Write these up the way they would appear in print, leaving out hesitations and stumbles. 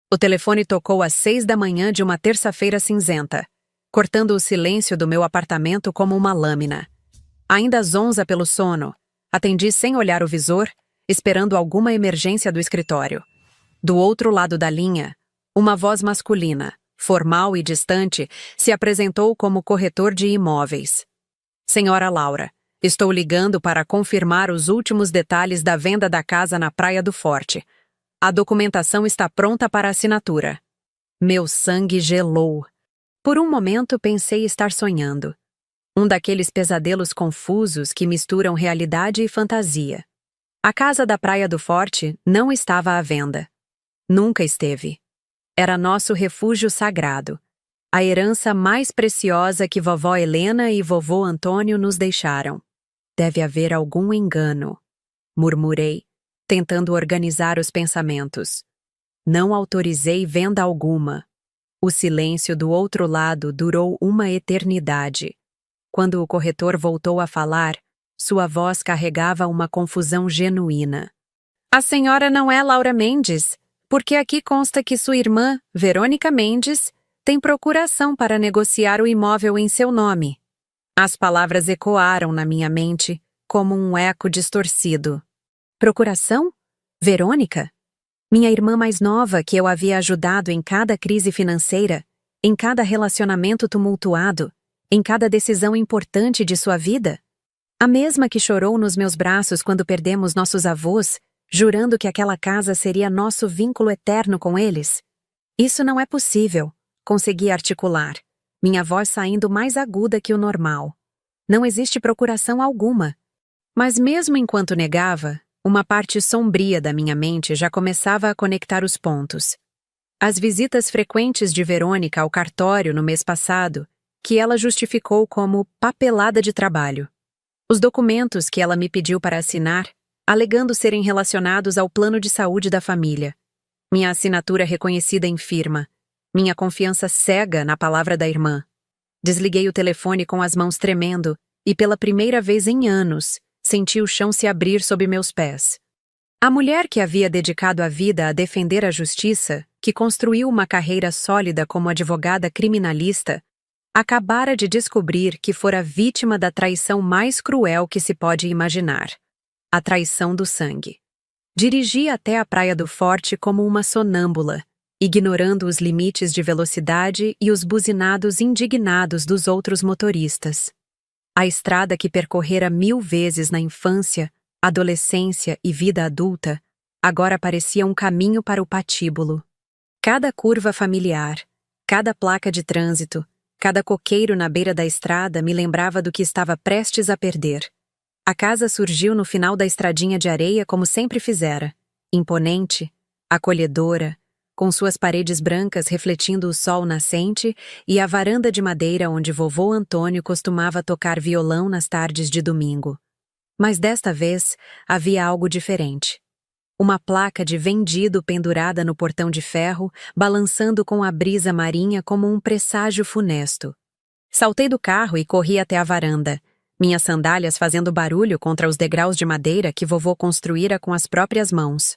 O telefone tocou às 6 da manhã de uma terça-feira cinzenta, cortando o silêncio do meu apartamento como uma lâmina. Ainda zonza pelo sono, atendi sem olhar o visor, esperando alguma emergência do escritório. Do outro lado da linha, uma voz masculina, formal e distante, se apresentou como corretor de imóveis. Senhora Laura, estou ligando para confirmar os últimos detalhes da venda da casa na Praia do Forte. A documentação está pronta para assinatura. Meu sangue gelou. Por um momento pensei estar sonhando. Um daqueles pesadelos confusos que misturam realidade e fantasia. A casa da Praia do Forte não estava à venda. Nunca esteve. Era nosso refúgio sagrado. A herança mais preciosa que vovó Helena e vovô Antônio nos deixaram. Deve haver algum engano, murmurei, tentando organizar os pensamentos. Não autorizei venda alguma. O silêncio do outro lado durou uma eternidade. Quando o corretor voltou a falar, sua voz carregava uma confusão genuína. A senhora não é Laura Mendes, porque aqui consta que sua irmã, Verônica Mendes, tem procuração para negociar o imóvel em seu nome. As palavras ecoaram na minha mente como um eco distorcido. Procuração? Verônica? Minha irmã mais nova que eu havia ajudado em cada crise financeira, em cada relacionamento tumultuado, em cada decisão importante de sua vida? A mesma que chorou nos meus braços quando perdemos nossos avós, jurando que aquela casa seria nosso vínculo eterno com eles? Isso não é possível, consegui articular, minha voz saindo mais aguda que o normal. Não existe procuração alguma. Mas mesmo enquanto negava, uma parte sombria da minha mente já começava a conectar os pontos. As visitas frequentes de Verônica ao cartório no mês passado, que ela justificou como papelada de trabalho. Os documentos que ela me pediu para assinar, alegando serem relacionados ao plano de saúde da família. Minha assinatura reconhecida em firma. Minha confiança cega na palavra da irmã. Desliguei o telefone com as mãos tremendo e, pela primeira vez em anos, senti o chão se abrir sob meus pés. A mulher que havia dedicado a vida a defender a justiça, que construiu uma carreira sólida como advogada criminalista, acabara de descobrir que fora vítima da traição mais cruel que se pode imaginar. A traição do sangue. Dirigi até a Praia do Forte como uma sonâmbula, ignorando os limites de velocidade e os buzinados indignados dos outros motoristas. A estrada que percorrera 1000 vezes na infância, adolescência e vida adulta, agora parecia um caminho para o patíbulo. Cada curva familiar, cada placa de trânsito, cada coqueiro na beira da estrada me lembrava do que estava prestes a perder. A casa surgiu no final da estradinha de areia como sempre fizera, imponente, acolhedora, com suas paredes brancas refletindo o sol nascente e a varanda de madeira onde vovô Antônio costumava tocar violão nas tardes de domingo. Mas desta vez havia algo diferente. Uma placa de vendido pendurada no portão de ferro, balançando com a brisa marinha como um presságio funesto. Saltei do carro e corri até a varanda, minhas sandálias fazendo barulho contra os degraus de madeira que vovô construíra com as próprias mãos.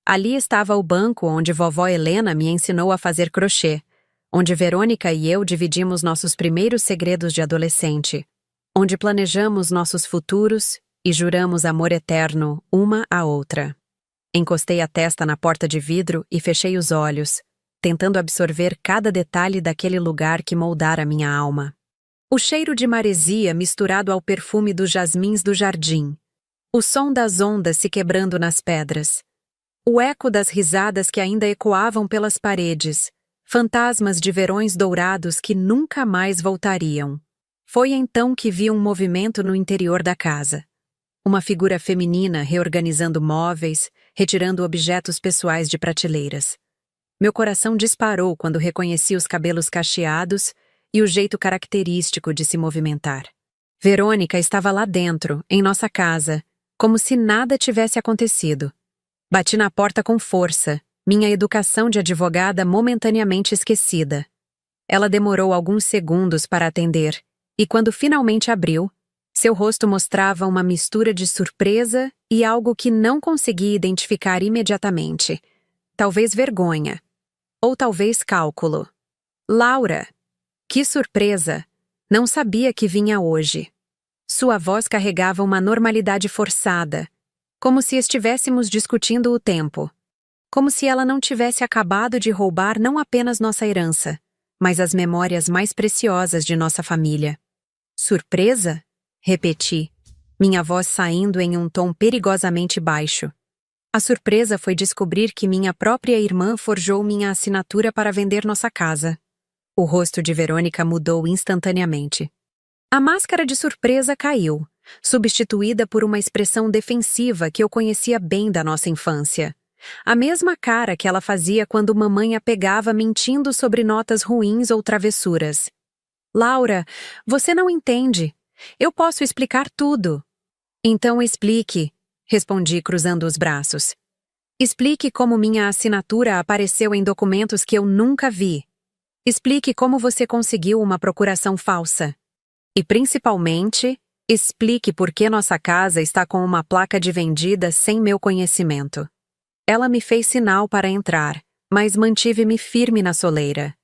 Ali estava o banco onde vovó Helena me ensinou a fazer crochê, onde Verônica e eu dividimos nossos primeiros segredos de adolescente, onde planejamos nossos futuros e juramos amor eterno uma à outra. Encostei a testa na porta de vidro e fechei os olhos, tentando absorver cada detalhe daquele lugar que moldara minha alma. O cheiro de maresia misturado ao perfume dos jasmins do jardim, o som das ondas se quebrando nas pedras, o eco das risadas que ainda ecoavam pelas paredes, fantasmas de verões dourados que nunca mais voltariam. Foi então que vi um movimento no interior da casa. Uma figura feminina reorganizando móveis, retirando objetos pessoais de prateleiras. Meu coração disparou quando reconheci os cabelos cacheados e o jeito característico de se movimentar. Verônica estava lá dentro, em nossa casa, como se nada tivesse acontecido. Bati na porta com força, minha educação de advogada momentaneamente esquecida. Ela demorou alguns segundos para atender, e quando finalmente abriu, seu rosto mostrava uma mistura de surpresa e algo que não consegui identificar imediatamente. Talvez vergonha. Ou talvez cálculo. Laura! Que surpresa! Não sabia que vinha hoje. Sua voz carregava uma normalidade forçada, como se estivéssemos discutindo o tempo. Como se ela não tivesse acabado de roubar não apenas nossa herança, mas as memórias mais preciosas de nossa família. Surpresa? Repeti, minha voz saindo em um tom perigosamente baixo. A surpresa foi descobrir que minha própria irmã forjou minha assinatura para vender nossa casa. O rosto de Verônica mudou instantaneamente. A máscara de surpresa caiu, substituída por uma expressão defensiva que eu conhecia bem da nossa infância. A mesma cara que ela fazia quando mamãe a pegava mentindo sobre notas ruins ou travessuras. Laura, você não entende. Eu posso explicar tudo. Então explique, respondi cruzando os braços. Explique como minha assinatura apareceu em documentos que eu nunca vi. Explique como você conseguiu uma procuração falsa. E principalmente, explique por que nossa casa está com uma placa de vendida sem meu conhecimento. Ela me fez sinal para entrar, mas mantive-me firme na soleira.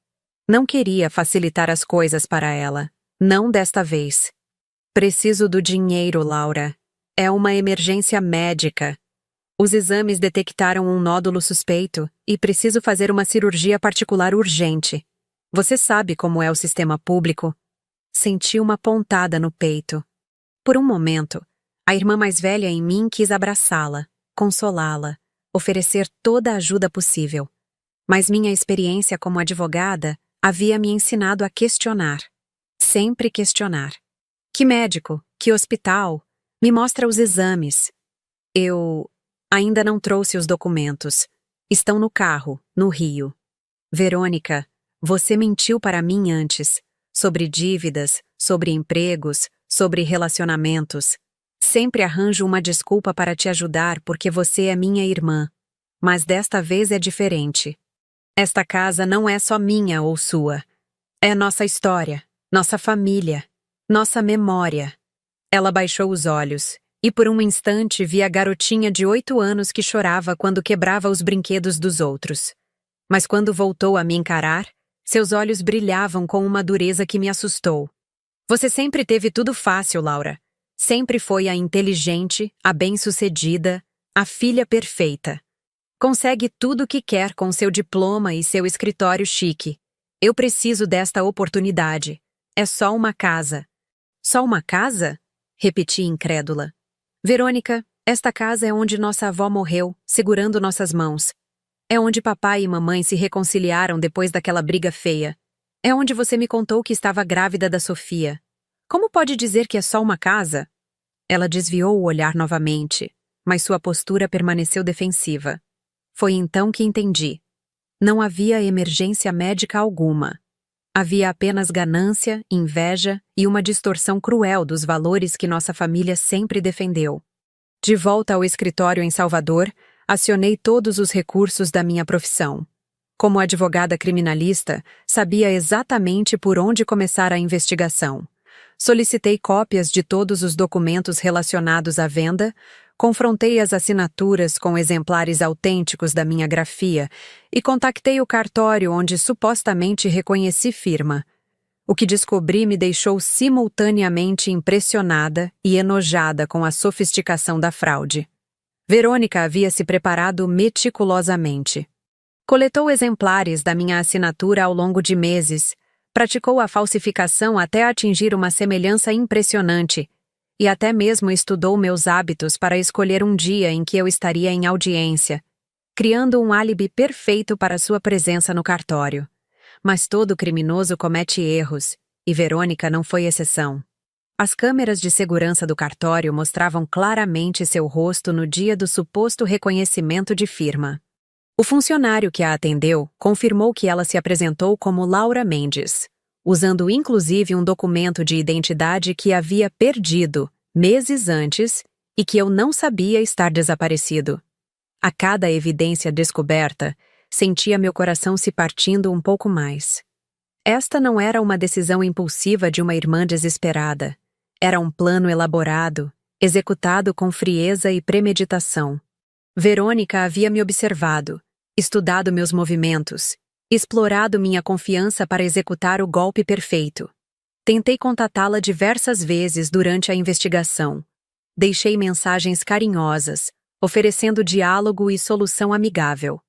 Não queria facilitar as coisas para ela. Não desta vez. Preciso do dinheiro, Laura. É uma emergência médica. Os exames detectaram um nódulo suspeito e preciso fazer uma cirurgia particular urgente. Você sabe como é o sistema público. Senti uma pontada no peito. Por um momento, a irmã mais velha em mim quis abraçá-la, consolá-la, oferecer toda a ajuda possível. Mas minha experiência como advogada havia me ensinado a questionar. Sempre questionar. Que médico? Que hospital? Me mostra os exames. Eu ainda não trouxe os documentos. Estão no carro, no Rio. Verônica, você mentiu para mim antes. Sobre dívidas, sobre empregos, sobre relacionamentos. Sempre arranjo uma desculpa para te ajudar porque você é minha irmã. Mas desta vez é diferente. Esta casa não é só minha ou sua. É nossa história, nossa família, nossa memória. Ela baixou os olhos, e por um instante vi a garotinha de 8 anos que chorava quando quebrava os brinquedos dos outros. Mas quando voltou a me encarar, seus olhos brilhavam com uma dureza que me assustou. Você sempre teve tudo fácil, Laura. Sempre foi a inteligente, a bem-sucedida, a filha perfeita. Consegue tudo o que quer com seu diploma e seu escritório chique. Eu preciso desta oportunidade. É só uma casa. Só uma casa? Repeti incrédula. Verônica, esta casa é onde nossa avó morreu, segurando nossas mãos. É onde papai e mamãe se reconciliaram depois daquela briga feia. É onde você me contou que estava grávida da Sofia. Como pode dizer que é só uma casa? Ela desviou o olhar novamente, mas sua postura permaneceu defensiva. Foi então que entendi. Não havia emergência médica alguma. Havia apenas ganância, inveja e uma distorção cruel dos valores que nossa família sempre defendeu. De volta ao escritório em Salvador, acionei todos os recursos da minha profissão. Como advogada criminalista, sabia exatamente por onde começar a investigação. Solicitei cópias de todos os documentos relacionados à venda, confrontei as assinaturas com exemplares autênticos da minha grafia e contactei o cartório onde supostamente reconheci firma. O que descobri me deixou simultaneamente impressionada e enojada com a sofisticação da fraude. Verônica havia se preparado meticulosamente. Coletou exemplares da minha assinatura ao longo de meses, praticou a falsificação até atingir uma semelhança impressionante e até mesmo estudou meus hábitos para escolher um dia em que eu estaria em audiência, criando um álibi perfeito para sua presença no cartório. Mas todo criminoso comete erros, e Verônica não foi exceção. As câmeras de segurança do cartório mostravam claramente seu rosto no dia do suposto reconhecimento de firma. O funcionário que a atendeu confirmou que ela se apresentou como Laura Mendes, usando inclusive um documento de identidade que havia perdido meses antes e que eu não sabia estar desaparecido. A cada evidência descoberta, sentia meu coração se partindo um pouco mais. Esta não era uma decisão impulsiva de uma irmã desesperada. Era um plano elaborado, executado com frieza e premeditação. Verônica havia me observado, estudado meus movimentos explorado minha confiança para executar o golpe perfeito. Tentei contatá-la diversas vezes durante a investigação. Deixei mensagens carinhosas, oferecendo diálogo e solução amigável.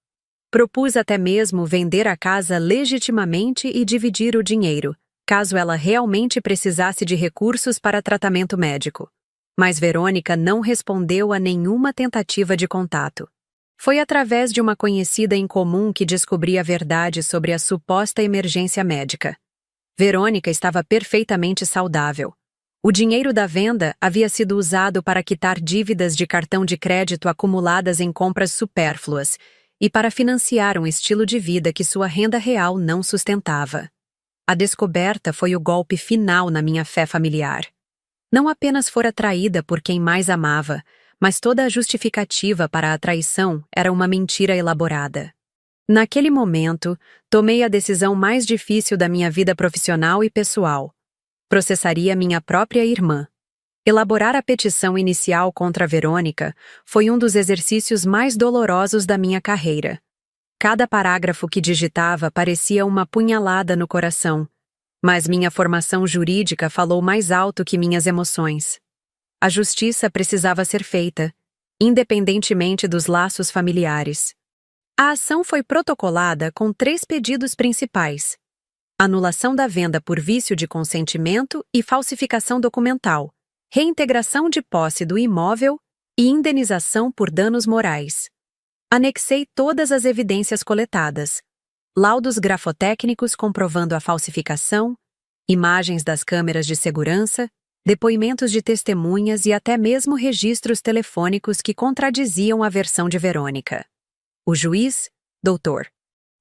Propus até mesmo vender a casa legitimamente e dividir o dinheiro, caso ela realmente precisasse de recursos para tratamento médico. Mas Verônica não respondeu a nenhuma tentativa de contato. Foi através de uma conhecida em comum que descobri a verdade sobre a suposta emergência médica. Verônica estava perfeitamente saudável. O dinheiro da venda havia sido usado para quitar dívidas de cartão de crédito acumuladas em compras supérfluas e para financiar um estilo de vida que sua renda real não sustentava. A descoberta foi o golpe final na minha fé familiar. Não apenas fora traída por quem mais amava, mas toda a justificativa para a traição era uma mentira elaborada. Naquele momento, tomei a decisão mais difícil da minha vida profissional e pessoal. Processaria minha própria irmã. Elaborar a petição inicial contra Verônica foi um dos exercícios mais dolorosos da minha carreira. Cada parágrafo que digitava parecia uma punhalada no coração, mas minha formação jurídica falou mais alto que minhas emoções. A justiça precisava ser feita, independentemente dos laços familiares. A ação foi protocolada com 3 pedidos principais: anulação da venda por vício de consentimento e falsificação documental, reintegração de posse do imóvel e indenização por danos morais. Anexei todas as evidências coletadas: laudos grafotécnicos comprovando a falsificação, imagens das câmeras de segurança, depoimentos de testemunhas e até mesmo registros telefônicos que contradiziam a versão de Verônica. O juiz, Dr.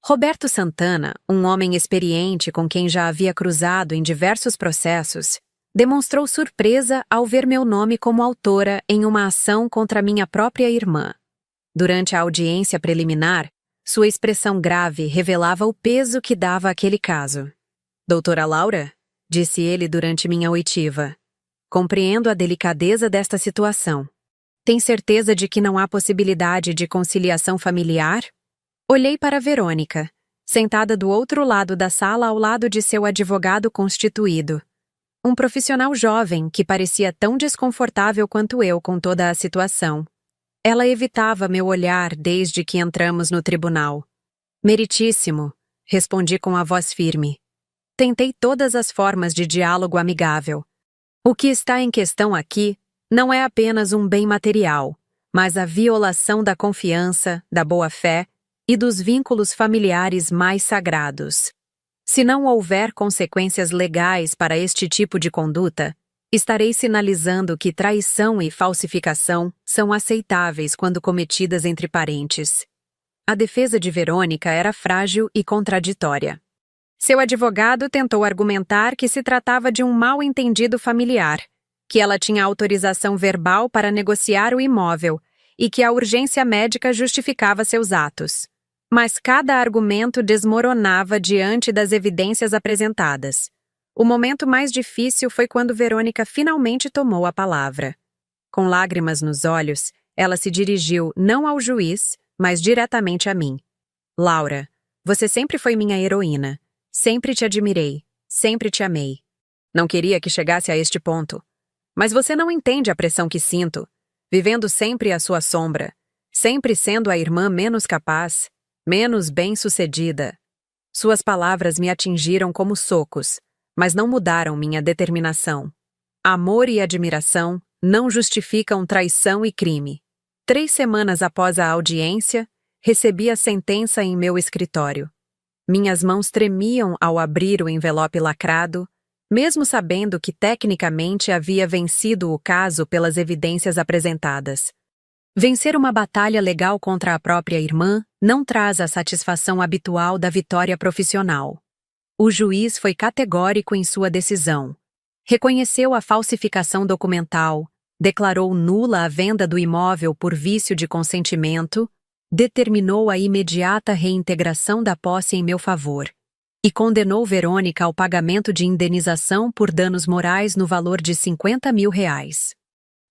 Roberto Santana, um homem experiente com quem já havia cruzado em diversos processos, demonstrou surpresa ao ver meu nome como autora em uma ação contra minha própria irmã. Durante a audiência preliminar, sua expressão grave revelava o peso que dava àquele caso. Doutora Laura, disse ele durante minha oitiva, compreendo a delicadeza desta situação. Tem certeza de que não há possibilidade de conciliação familiar? Olhei para Verônica, sentada do outro lado da sala ao lado de seu advogado constituído. Um profissional jovem que parecia tão desconfortável quanto eu com toda a situação. Ela evitava meu olhar desde que entramos no tribunal. Meritíssimo, respondi com a voz firme. Tentei todas as formas de diálogo amigável. O que está em questão aqui não é apenas um bem material, mas a violação da confiança, da boa-fé e dos vínculos familiares mais sagrados. Se não houver consequências legais para este tipo de conduta, estarei sinalizando que traição e falsificação são aceitáveis quando cometidas entre parentes. A defesa de Verônica era frágil e contraditória. Seu advogado tentou argumentar que se tratava de um mal-entendido familiar, que ela tinha autorização verbal para negociar o imóvel e que a urgência médica justificava seus atos. Mas cada argumento desmoronava diante das evidências apresentadas. O momento mais difícil foi quando Verônica finalmente tomou a palavra. Com lágrimas nos olhos, ela se dirigiu não ao juiz, mas diretamente a mim. Laura, você sempre foi minha heroína. Sempre te admirei, sempre te amei. Não queria que chegasse a este ponto. Mas você não entende a pressão que sinto, vivendo sempre à sua sombra, sempre sendo a irmã menos capaz, menos bem-sucedida. Suas palavras me atingiram como socos, mas não mudaram minha determinação. Amor e admiração não justificam traição e crime. 3 semanas após a audiência, recebi a sentença em meu escritório. Minhas mãos tremiam ao abrir o envelope lacrado, mesmo sabendo que tecnicamente havia vencido o caso pelas evidências apresentadas. Vencer uma batalha legal contra a própria irmã não traz a satisfação habitual da vitória profissional. O juiz foi categórico em sua decisão. Reconheceu a falsificação documental, declarou nula a venda do imóvel por vício de consentimento, determinou a imediata reintegração da posse em meu favor e condenou Verônica ao pagamento de indenização por danos morais no valor de R$50 mil.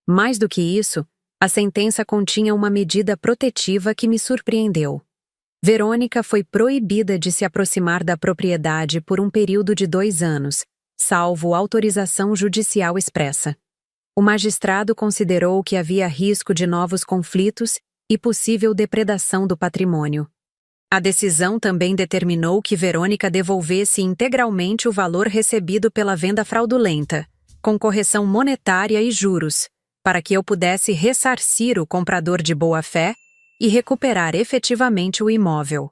Mais do que isso, a sentença continha uma medida protetiva que me surpreendeu. Verônica foi proibida de se aproximar da propriedade por um período de 2 anos, salvo autorização judicial expressa. O magistrado considerou que havia risco de novos conflitos e possível depredação do patrimônio. A decisão também determinou que Verônica devolvesse integralmente o valor recebido pela venda fraudulenta, com correção monetária e juros, para que eu pudesse ressarcir o comprador de boa-fé e recuperar efetivamente o imóvel.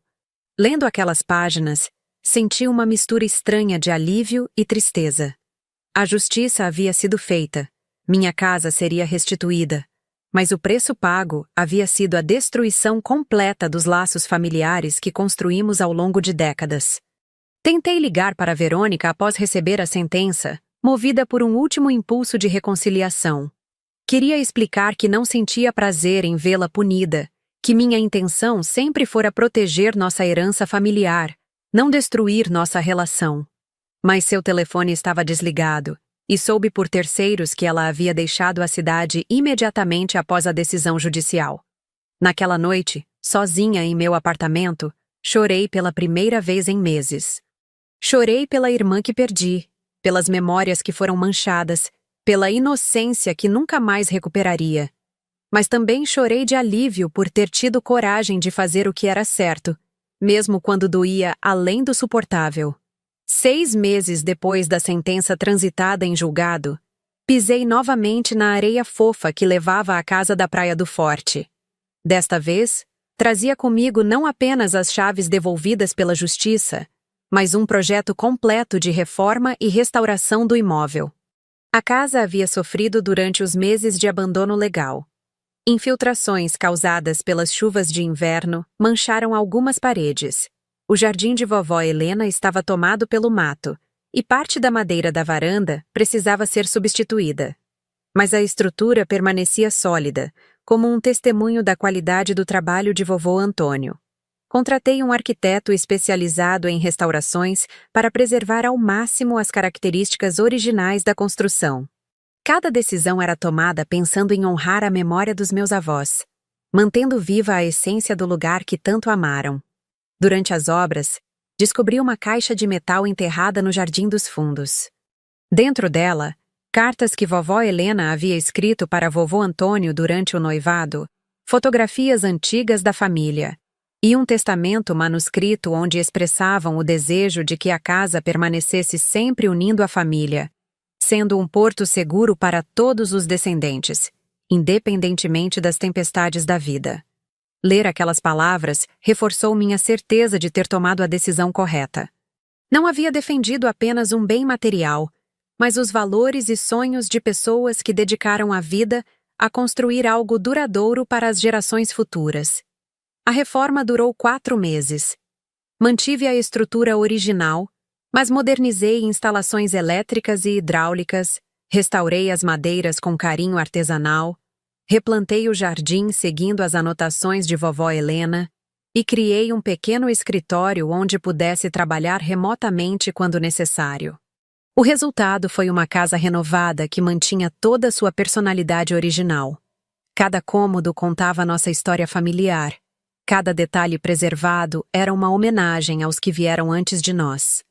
Lendo aquelas páginas, senti uma mistura estranha de alívio e tristeza. A justiça havia sido feita, minha casa seria restituída, mas o preço pago havia sido a destruição completa dos laços familiares que construímos ao longo de décadas. Tentei ligar para Verônica após receber a sentença, movida por um último impulso de reconciliação. Queria explicar que não sentia prazer em vê-la punida, que minha intenção sempre fora proteger nossa herança familiar, não destruir nossa relação. Mas seu telefone estava desligado, e soube por terceiros que ela havia deixado a cidade imediatamente após a decisão judicial. Naquela noite, sozinha em meu apartamento, chorei pela primeira vez em meses. Chorei pela irmã que perdi, pelas memórias que foram manchadas, pela inocência que nunca mais recuperaria. Mas também chorei de alívio por ter tido coragem de fazer o que era certo, mesmo quando doía além do suportável. 6 meses depois da sentença transitada em julgado, pisei novamente na areia fofa que levava à casa da Praia do Forte. Desta vez, trazia comigo não apenas as chaves devolvidas pela justiça, mas um projeto completo de reforma e restauração do imóvel. A casa havia sofrido durante os meses de abandono legal. Infiltrações causadas pelas chuvas de inverno mancharam algumas paredes. O jardim de vovó Helena estava tomado pelo mato, e parte da madeira da varanda precisava ser substituída. Mas a estrutura permanecia sólida, como um testemunho da qualidade do trabalho de vovô Antônio. Contratei um arquiteto especializado em restaurações para preservar ao máximo as características originais da construção. Cada decisão era tomada pensando em honrar a memória dos meus avós, mantendo viva a essência do lugar que tanto amaram. Durante as obras, descobri uma caixa de metal enterrada no Jardim dos Fundos. Dentro dela, cartas que vovó Helena havia escrito para vovô Antônio durante o noivado, fotografias antigas da família, e um testamento manuscrito onde expressavam o desejo de que a casa permanecesse sempre unindo a família, sendo um porto seguro para todos os descendentes, independentemente das tempestades da vida. Ler aquelas palavras reforçou minha certeza de ter tomado a decisão correta. Não havia defendido apenas um bem material, mas os valores e sonhos de pessoas que dedicaram a vida a construir algo duradouro para as gerações futuras. A reforma durou 4 meses. Mantive a estrutura original, mas modernizei instalações elétricas e hidráulicas, restaurei as madeiras com carinho artesanal, replantei o jardim seguindo as anotações de vovó Helena e criei um pequeno escritório onde pudesse trabalhar remotamente quando necessário. O resultado foi uma casa renovada que mantinha toda a sua personalidade original. Cada cômodo contava nossa história familiar. Cada detalhe preservado era uma homenagem aos que vieram antes de nós.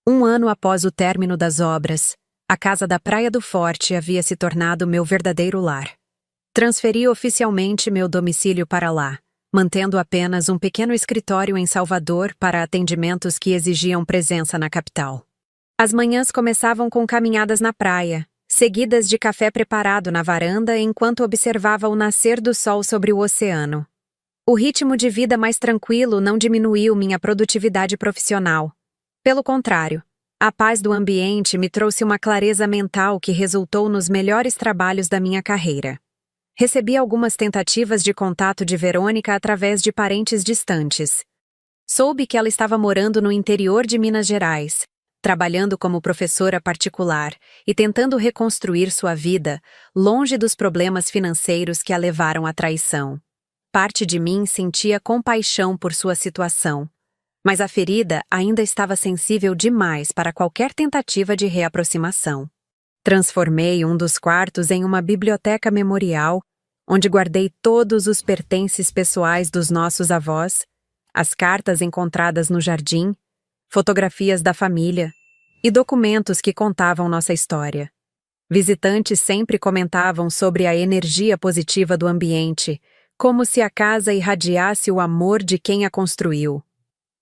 1 ano após o término das obras, a casa da Praia do Forte havia se tornado meu verdadeiro lar. Transferi oficialmente meu domicílio para lá, mantendo apenas um pequeno escritório em Salvador para atendimentos que exigiam presença na capital. As manhãs começavam com caminhadas na praia, seguidas de café preparado na varanda enquanto observava o nascer do sol sobre o oceano. O ritmo de vida mais tranquilo não diminuiu minha produtividade profissional. Pelo contrário, a paz do ambiente me trouxe uma clareza mental que resultou nos melhores trabalhos da minha carreira. Recebi algumas tentativas de contato de Verônica através de parentes distantes. Soube que ela estava morando no interior de Minas Gerais, trabalhando como professora particular e tentando reconstruir sua vida, longe dos problemas financeiros que a levaram à traição. Parte de mim sentia compaixão por sua situação, mas a ferida ainda estava sensível demais para qualquer tentativa de reaproximação. Transformei um dos quartos em uma biblioteca memorial, onde guardei todos os pertences pessoais dos nossos avós, as cartas encontradas no jardim, fotografias da família e documentos que contavam nossa história. Visitantes sempre comentavam sobre a energia positiva do ambiente, como se a casa irradiasse o amor de quem a construiu.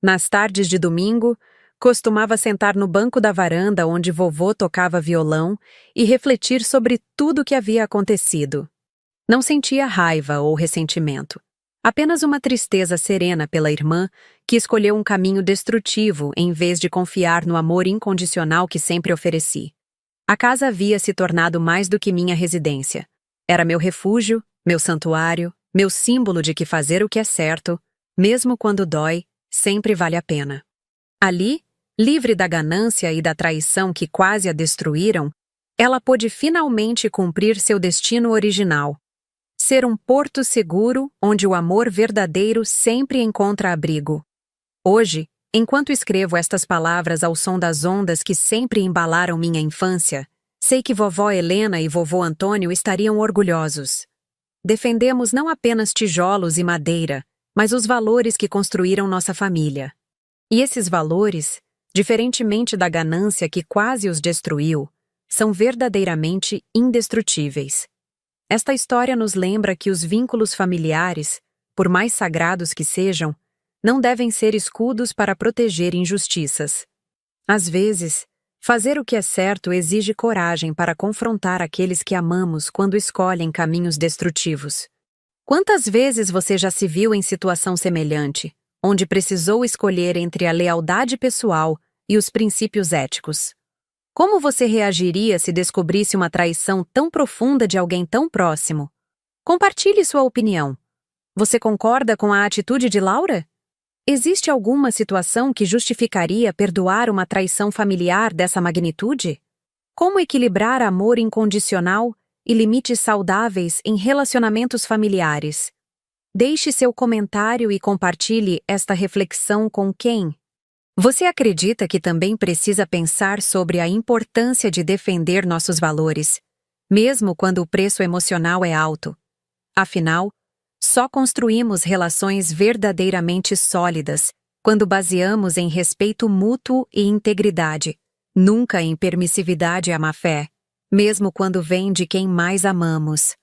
Nas tardes de domingo, costumava sentar no banco da varanda onde vovô tocava violão e refletir sobre tudo o que havia acontecido. Não sentia raiva ou ressentimento, apenas uma tristeza serena pela irmã que escolheu um caminho destrutivo em vez de confiar no amor incondicional que sempre ofereci. A casa havia se tornado mais do que minha residência. Era meu refúgio, meu santuário, meu símbolo de que fazer o que é certo, mesmo quando dói, sempre vale a pena. Ali, livre da ganância e da traição que quase a destruíram, ela pôde finalmente cumprir seu destino original. Ser um porto seguro onde o amor verdadeiro sempre encontra abrigo. Hoje, enquanto escrevo estas palavras ao som das ondas que sempre embalaram minha infância, sei que vovó Helena e vovô Antônio estariam orgulhosos. Defendemos não apenas tijolos e madeira, mas os valores que construíram nossa família. E esses valores, diferentemente da ganância que quase os destruiu, são verdadeiramente indestrutíveis. Esta história nos lembra que os vínculos familiares, por mais sagrados que sejam, não devem ser escudos para proteger injustiças. Às vezes, fazer o que é certo exige coragem para confrontar aqueles que amamos quando escolhem caminhos destrutivos. Quantas vezes você já se viu em situação semelhante, onde precisou escolher entre a lealdade pessoal e os princípios éticos? Como você reagiria se descobrisse uma traição tão profunda de alguém tão próximo? Compartilhe sua opinião. Você concorda com a atitude de Laura? Existe alguma situação que justificaria perdoar uma traição familiar dessa magnitude? Como equilibrar amor incondicional e limites saudáveis em relacionamentos familiares? Deixe seu comentário e compartilhe esta reflexão com quem? Você acredita que também precisa pensar sobre a importância de defender nossos valores, mesmo quando o preço emocional é alto? Afinal, só construímos relações verdadeiramente sólidas quando baseamos em respeito mútuo e integridade, nunca em permissividade à má-fé, mesmo quando vem de quem mais amamos.